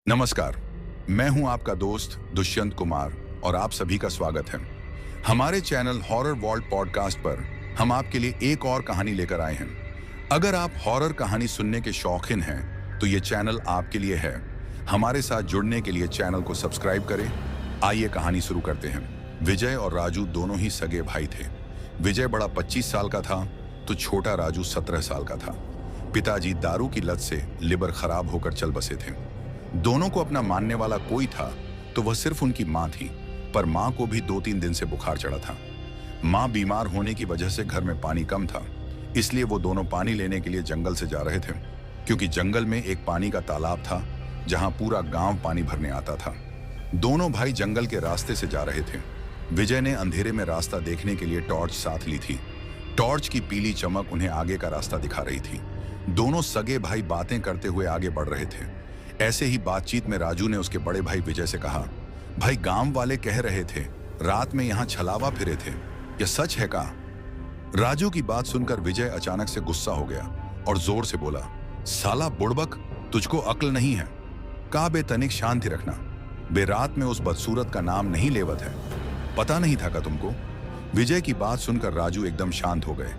नमस्कार। मैं हूं आपका दोस्त दुष्यंत कुमार और आप सभी का स्वागत है हमारे चैनल हॉरर वॉल्ट पॉडकास्ट पर। हम आपके लिए एक और कहानी लेकर आए हैं। अगर आप हॉरर कहानी सुनने के शौकीन हैं तो ये चैनल आपके लिए है। हमारे साथ जुड़ने के लिए चैनल को सब्सक्राइब करें। आइए कहानी शुरू करते हैं। विजय और राजू दोनों ही सगे भाई थे। विजय बड़ा 25 साल का था तो छोटा राजू 17 साल का था। पिताजी दारू की लत से लिवर खराब होकर चल बसे थे। दोनों को अपना मानने वाला कोई था तो वह सिर्फ उनकी मां थी, पर मां को भी 2-3 दिन से बुखार चढ़ा था। मां बीमार होने की वजह से घर में पानी कम था, इसलिए वो दोनों पानी लेने के लिए जंगल से जा रहे थे, क्योंकि जंगल में एक पानी का तालाब था जहां पूरा गांव पानी भरने आता था। दोनों भाई जंगल के रास्ते से जा रहे थे। विजय ने अंधेरे में रास्ता देखने के लिए टॉर्च साथ ली थी। टॉर्च की पीली चमक उन्हें आगे का रास्ता दिखा रही थी। दोनों सगे भाई बातें करते हुए आगे बढ़ रहे थे। ऐसे ही बातचीत में राजू ने उसके बड़े भाई विजय से कहा, भाई गांव वाले कह रहे थे रात में यहाँ छलावा फिरे थे, यह सच है का? राजू की बात सुनकर विजय अचानक से गुस्सा हो गया और जोर से बोला, साला बुड़बक, तुझको अक्ल नहीं है का? बे तनिक शांति रखना। बे रात में उस बदसूरत का नाम नहीं लेवत है, पता नहीं था का तुमको? विजय की बात सुनकर राजू एकदम शांत हो गए,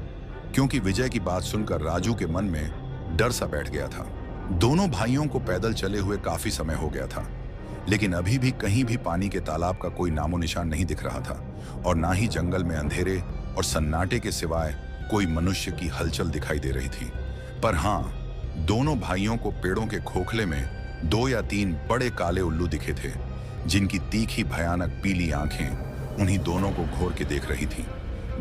क्योंकि विजय की बात सुनकर राजू के मन में डर सा बैठ गया था। दोनों भाइयों को पैदल चले हुए काफी समय हो गया था, लेकिन अभी भी कहीं भी पानी के तालाब का कोई नामो निशान नहीं दिख रहा था, और ना ही जंगल में अंधेरे और सन्नाटे के सिवाय कोई मनुष्य की हलचल दिखाई दे रही थी। पर हाँ, दोनों भाइयों को पेड़ों के खोखले में 2 या 3 बड़े काले उल्लू दिखे थे, जिनकी तीखी भयानक पीली आंखें उन्हीं दोनों को घोर के देख रही थी।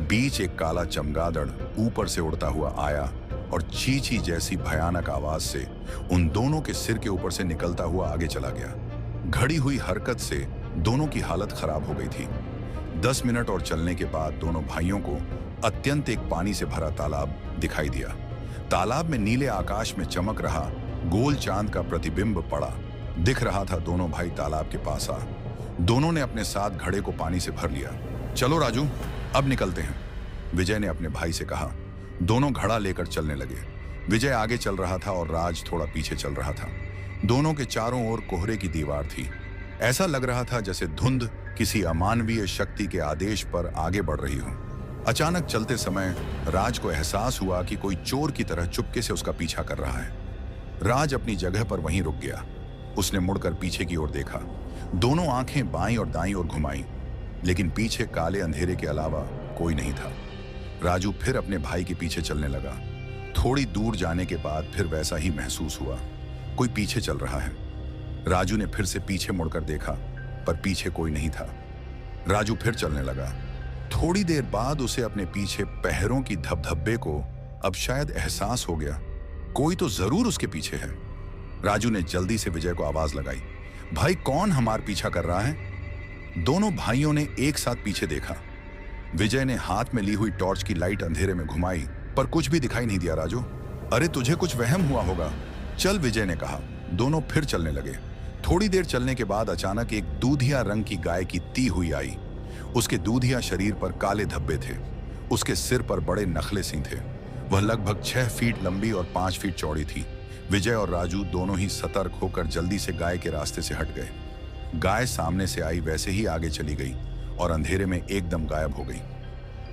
बीच एक काला चमगादड़ ऊपर से उड़ता हुआ आया और चींची जैसी भयानक आवाज से उन दोनों के सिर के ऊपर से निकलता हुआ आगे चला गया। घड़ी हुई हरकत से दोनों की हालत खराब हो गई थी। 10 मिनट और चलने के बाद दोनों भाइयों को अत्यंत एक पानी से भरा तालाब दिखाई दिया। तालाब में नीले आकाश में चमक रहा गोल चांद का प्रतिबिंब पड़ा दिख रहा था। दोनों भाई तालाब के पास आ दोनों ने अपने साथ घड़े को पानी से भर लिया। चलो राजू, अब निकलते हैं, विजय ने अपने भाई से कहा। दोनों घड़ा लेकर चलने लगे। विजय आगे चल रहा था और राज थोड़ा पीछे चल रहा था। दोनों के चारों ओर कोहरे की दीवार थी। ऐसा लग रहा था जैसे धुंध किसी अमानवीय शक्ति के आदेश पर आगे बढ़ रही हो। अचानक चलते समय राज को एहसास हुआ कि कोई चोर की तरह चुपके से उसका पीछा कर रहा है। राज अपनी जगह पर वहीं रुक गया। उसने मुड़कर पीछे की ओर देखा। दोनों आंखें बाईं और दाईं ओर घुमाई, लेकिन पीछे काले अंधेरे के अलावा कोई नहीं था। राजू फिर अपने भाई के पीछे चलने लगा। थोड़ी दूर जाने के बाद फिर वैसा ही महसूस हुआ, कोई पीछे चल रहा है। राजू ने फिर से पीछे मुड़कर देखा, पर पीछे कोई नहीं था। राजू फिर चलने लगा। थोड़ी देर बाद उसे अपने पीछे पैरों की धबधब्बे को अब शायद एहसास हो गया, कोई तो जरूर उसके पीछे है। राजू ने जल्दी से विजय को आवाज लगाई, भाई कौन हमारा पीछा कर रहा है? दोनों भाइयों ने एक साथ पीछे देखा। विजय ने हाथ में ली हुई टॉर्च की लाइट अंधेरे में घुमाई, पर कुछ भी दिखाई नहीं दिया। राजू, अरे तुझे कुछ वहम हुआ होगा, चल, विजय ने कहा। दोनों फिर चलने लगे। थोड़ी देर चलने के बाद अचानक एक दूधिया रंग की गाय की ती हुई आई। उसके दूधिया शरीर पर काले धब्बे थे। उसके सिर पर बड़े नखले सिंह थे। वह लगभग 6 फीट लंबी और 5 फीट चौड़ी थी। विजय और राजू दोनों ही सतर्क होकर जल्दी से गाय के रास्ते से हट गए। गाय सामने से आई वैसे ही आगे चली गई और अंधेरे में एकदम गायब हो गई।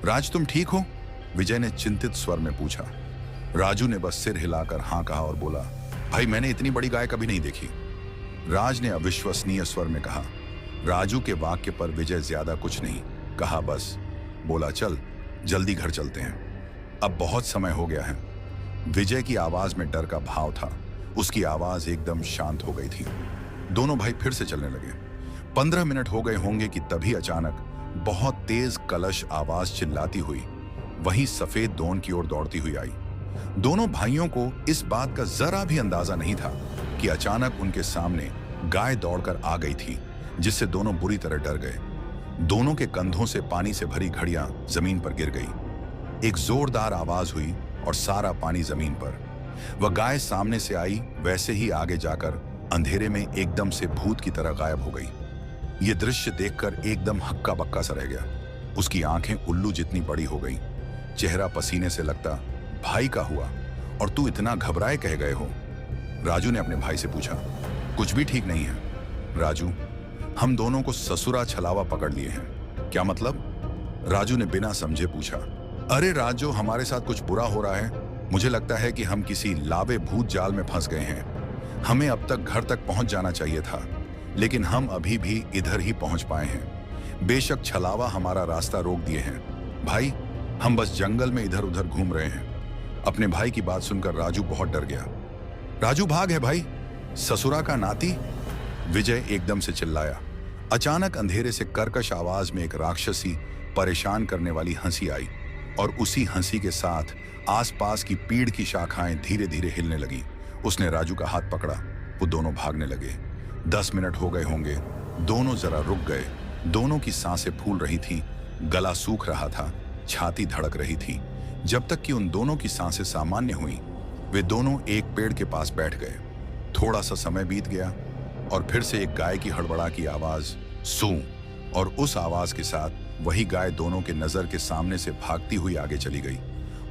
राज, तुम ठीक हो? विजय ने चिंतित स्वर में पूछा। राजू ने बस सिर हिलाकर हाँ कहा और बोला, भाई मैंने इतनी बड़ी गाय कभी नहीं देखी। राज ने अविश्वसनीय स्वर में कहा। राजू के वाक्य पर विजय ज्यादा कुछ नहीं कहा, बस बोला, चल जल्दी घर चलते हैं, अब बहुत समय हो गया है। विजय की आवाज में डर का भाव था। उसकी आवाज एकदम शांत हो गई थी। दोनों भाई फिर से चलने लगे। 15 मिनट हो गए होंगे कि तभी अचानक बहुत तेज कलश आवाज चिल्लाती हुई वहीं सफेद दोन की ओर दौड़ती हुई आई। दोनों भाइयों को इस बात का जरा भी अंदाजा नहीं था कि अचानक उनके सामने गाय दौड़कर आ गई थी, जिससे दोनों बुरी तरह डर गए। दोनों के कंधों से पानी से भरी घड़ियां जमीन पर गिर गई। एक जोरदार आवाज हुई और सारा पानी जमीन पर। वह गाय सामने से आई वैसे ही आगे जाकर अंधेरे में एकदम से भूत की तरह गायब हो गई। यह दृश्य देखकर एकदम हक्का बक्का सा रह गया। उसकी आंखें उल्लू जितनी बड़ी हो गई, चेहरा पसीने से लगता भाई का हुआ, और तू इतना घबराए कह गए हो? राजू ने अपने भाई से पूछा। कुछ भी ठीक नहीं है। राजू, हम दोनों को ससुरा छलावा पकड़ लिए हैं। क्या मतलब? राजू ने बिना समझे पूछा। अरे राजू, हमारे साथ कुछ बुरा हो रहा है। मुझे लगता है कि हम किसी लावे भूत जाल में फंस गए हैं। हमें अब तक घर तक पहुंच जाना चाहिए था, लेकिन हम अभी भी इधर ही पहुंच पाए हैं। बेशक छलावा हमारा रास्ता रोक दिए हैं। भाई, हम बस जंगल में इधर उधर घूम रहे हैं। अपने भाई की बात सुनकर राजू बहुत डर गया। राजू, भाग है भाई, ससुरा का नाती। विजय एकदम से चिल्लाया। अचानक अंधेरे से कर्कश आवाज में एक राक्षसी परेशान करने वाली हंसी आई और उसी हंसी के साथ आसपास की पीड़ की शाखाएं धीरे धीरे हिलने लगी। उसने राजू का हाथ पकड़ा। वो दोनों भागने लगे। 10 मिनट हो गए होंगे। दोनों जरा रुक गए। दोनों की सांसें फूल रही थी, गला सूख रहा था, छाती धड़क रही थी। जब तक कि उन दोनों की सांसें सामान्य हुई, वे दोनों एक पेड़ के पास बैठ गए। थोड़ा सा समय बीत गया और फिर से एक गाय की हड़बड़ा की आवाज सू, और उस आवाज के साथ वही गाय दोनों के नजर के सामने से भागती हुई आगे चली गई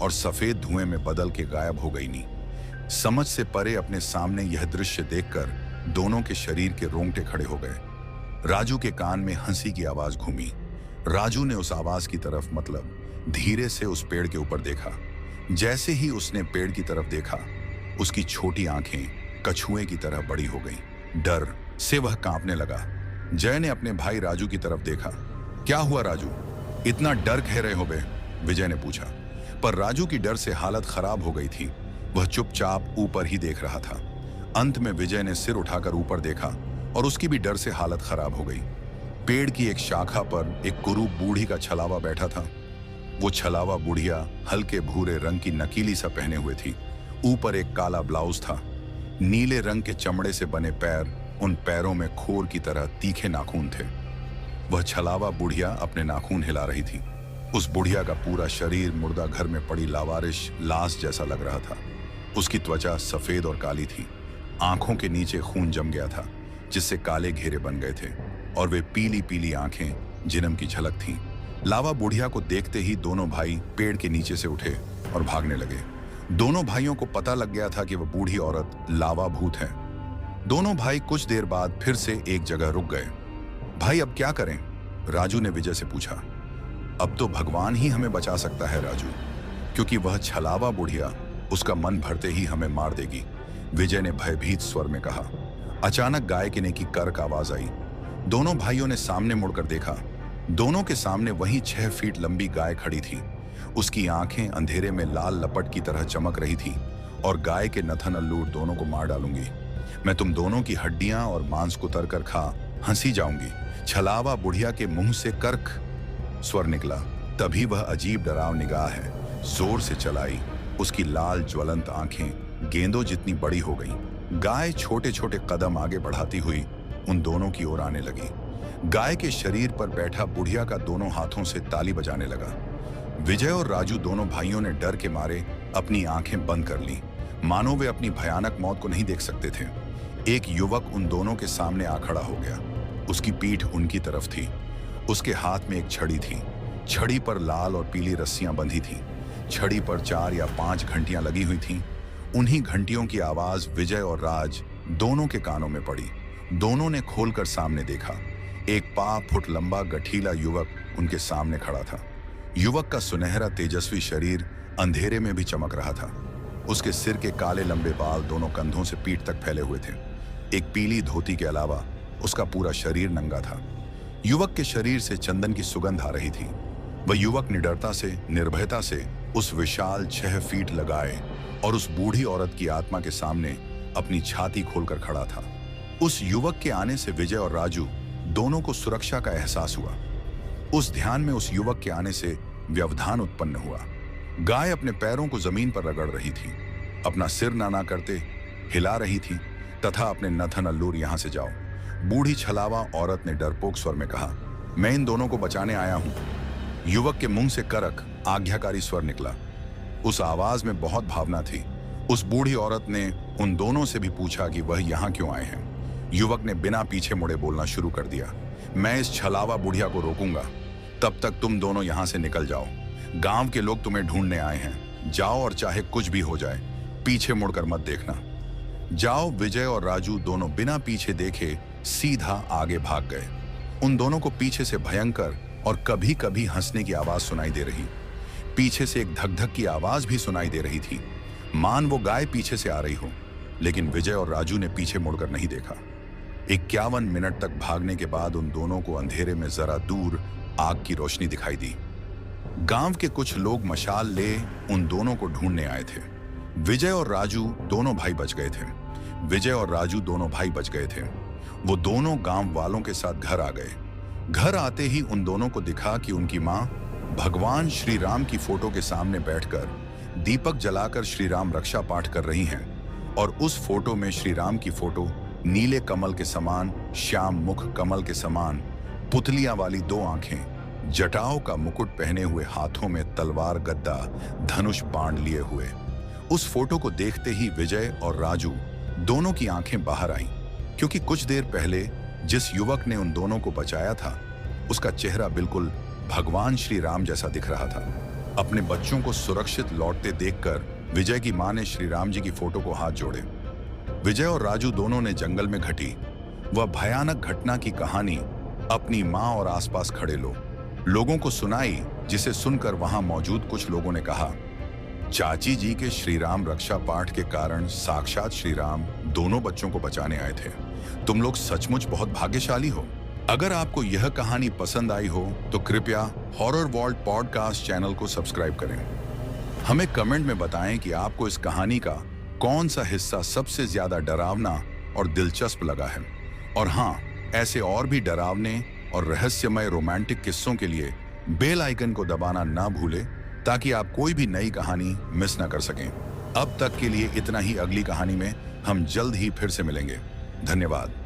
और सफेद धुएं में बदल के गायब हो गई। नहीं समझ से परे अपने सामने यह दृश्य देखकर दोनों के शरीर के रोंगटे खड़े हो गए। राजू के कान में हंसी की आवाज घूमी। राजू ने उस आवाज की तरफ धीरे से उस पेड़ के ऊपर देखा। जैसे ही उसने पेड़ की तरफ देखा, उसकी छोटी आंखें कछुए की तरह बड़ी हो गईं। डर से वह कांपने लगा। जय ने अपने भाई राजू की तरफ देखा। क्या हुआ राजू, इतना डर कह रहे हो बे? विजय ने पूछा। पर राजू की डर से हालत खराब हो गई थी। वह चुपचाप ऊपर ही देख रहा था। अंत में विजय ने सिर उठाकर ऊपर देखा और उसकी भी डर से हालत खराब हो गई। पेड़ की एक शाखा पर एक कुरूप बूढ़ी का छलावा बैठा था। वो छलावा बुढ़िया हल्के भूरे रंग की नकीली सा पहने हुए थी। ऊपर एक काला ब्लाउज था। नीले रंग के चमड़े से बने पैर, उन पैरों में खोर की तरह तीखे नाखून थे। वह छलावा बुढ़िया अपने नाखून हिला रही थी। उस बुढ़िया का पूरा शरीर मुर्दा घर में पड़ी लावारिश लाश जैसा लग रहा था। उसकी त्वचा सफेद और काली थी। आंखों के नीचे खून जम गया था, जिससे काले घेरे बन गए थे, और वे पीली पीली आंखें जिनम की झलक थीं। लावा बुढ़िया को देखते ही दोनों भाई पेड़ के नीचे से उठे और भागने लगे। दोनों भाइयों को पता लग गया था कि वह बूढ़ी औरत लावा भूत है। दोनों भाई कुछ देर बाद फिर से एक जगह रुक गए। भाई, अब क्या करें? राजू ने विजय से पूछा। अब तो भगवान ही हमें बचा सकता है राजू, क्योंकि वह छलावा बुढ़िया उसका मन भरते ही हमें मार देगी, विजय ने भयभीत स्वर में कहा। अचानक गाय के की कर्क आवाज आई। दोनों भाइयों ने सामने मुड़कर देखा। दोनों के सामने वही 6 फीट लंबी गाय खड़ी थी। उसकी आंखें अंधेरे में लाल लपट की तरह चमक रही थी और गाय के नथन अल्लूर दोनों को मार डालूंगी। मैं तुम दोनों की हड्डियां और मांस कुतर कर खा हंसी जाऊंगी। छलावा बुढ़िया के मुंह से कर्क स्वर निकला। तभी वह अजीब डराव निगाह है जोर से चलाई। उसकी लाल ज्वलंत आंखें गेंदों जितनी बड़ी हो गईं। गाय छोटे छोटे कदम आगे बढ़ाती हुई उन दोनों की ओर आने लगी। गाय के शरीर पर बैठा बुढ़िया का दोनों हाथों से ताली बजाने लगा। विजय और राजू दोनों भाइयों ने डर के मारे अपनी आंखें बंद कर लीं, मानो वे अपनी भयानक मौत को नहीं देख सकते थे। एक युवक उन दोनों के सामने आ खड़ा हो गया। उसकी पीठ उनकी तरफ थी। उसके हाथ में एक छड़ी थी। छड़ी पर लाल और पीली रस्सियां बंधी थीं। छड़ी पर 4 या 5 घंटियां लगी हुई थीं। उन्हीं घंटियों की आवाज विजय और राज दोनों के कानों में पड़ी। दोनों ने खोलकर सामने देखा। एक 5 फुट लंबा गठीला युवक उनके सामने खड़ा था। युवक का सुनहरा तेजस्वी शरीर अंधेरे में भी चमक रहा था। उसके सिर के काले लंबे बाल दोनों कंधों से पीठ तक फैले हुए थे। एक पीली धोती के अलावा उसका पूरा शरीर नंगा था। युवक के शरीर से चंदन की सुगंध आ रही थी। वह युवक निडरता से, निर्भयता से उस विशाल 6 फीट लगाए और उस बूढ़ी औरत की आत्मा के सामने अपनी छाती खोलकर खड़ा था। उस युवक के आने से विजय और राजू दोनों को सुरक्षा का एहसास हुआ। उस ध्यान में उस युवक के आने से व्यवधान उत्पन्न हुआ। गाय अपने पैरों को जमीन पर रगड़ रही थी, अपना सिर नाना करते हिला रही थी तथा अपने नथन अल्लूर यहां से जाओ। बूढ़ी छलावा औरत ने डरपोक स्वर में कहा, मैं इन दोनों को बचाने आया हूं। युवक के मुंह से करक आज्ञाकारी स्वर निकला। उस आवाज में बहुत भावना थी। उस बूढ़ी औरत ने उन दोनों से भी पूछा कि वह यहां क्यों आए हैं। युवक ने बिना पीछे मुड़े बोलना शुरू कर दिया, मैं इस छलावा बुढ़िया को रोकूंगा, तब तक तुम दोनों यहां से निकल जाओ। गांव के लोग तुम्हें ढूंढने आए हैं। जाओ और चाहे कुछ भी हो जाए, पीछे मुड़कर मत देखना। जाओ विजय और राजू दोनों बिना पीछे देखे सीधा आगे भाग गए। उन दोनों को पीछे से भयंकर और कभी कभी हंसने की आवाज सुनाई दे रही। पीछे से एक धक धक की आवाज भी सुनाई दे रही थी, मान वो गाय पीछे से आ रही हो। लेकिन विजय और राजू ने पीछे मुड़कर नहीं देखा। 51 मिनट तक भागने के बाद उन दोनों को अंधेरे में जरा दूर आग की रोशनी दिखाई दी। गांव के कुछ लोग मशाल ले उन दोनों को ढूंढने आए थे। विजय और राजू दोनों भाई बच गए थे। विजय और राजू दोनों भाई बच गए थे। वो दोनों गांव वालों के साथ घर आ गए। घर आते ही उन दोनों को दिखा कि उनकी माँ भगवान श्री राम की फोटो के सामने बैठकर दीपक जलाकर श्री राम रक्षा पाठ कर रही हैं और उस फोटो में श्री राम की फोटो नीले कमल के समान, श्याम मुख कमल के समान, पुतलियां वाली 2 आंखें, जटाओं का मुकुट पहने हुए, हाथों में तलवार, गद्दा, धनुष बाण लिए हुए। उस फोटो को देखते ही विजय और राजू दोनों की आंखें बाहर आईं, क्योंकि कुछ देर पहले जिस युवक ने उन दोनों को बचाया था उसका चेहरा बिल्कुल भगवान श्री राम जैसा दिख रहा था। अपने बच्चों को सुरक्षित लौटते देखकर विजय की मां ने श्री राम जी की फोटो को हाथ जोड़े। विजय और राजू दोनों ने जंगल में घटी वह भयानक घटना की कहानी अपनी मां और आसपास खड़े लोगों को सुनाई, जिसे सुनकर वहां मौजूद कुछ लोगों ने कहा, चाची जी के श्री राम रक्षा पाठ के कारण साक्षात श्री राम दोनों बच्चों को बचाने आए थे। तुम लोग सचमुच बहुत भाग्यशाली हो। अगर आपको यह कहानी पसंद आई हो तो कृपया हॉरर वॉल्ट पॉडकास्ट चैनल को सब्सक्राइब करें। हमें कमेंट में बताएं कि आपको इस कहानी का कौन सा हिस्सा सबसे ज्यादा डरावना और दिलचस्प लगा है। और हाँ, ऐसे और भी डरावने और रहस्यमय रोमांटिक किस्सों के लिए बेल आइकन को दबाना ना भूलें, ताकि आप कोई भी नई कहानी मिस ना कर सकें। अब तक के लिए इतना ही। अगली कहानी में हम जल्द ही फिर से मिलेंगे। धन्यवाद।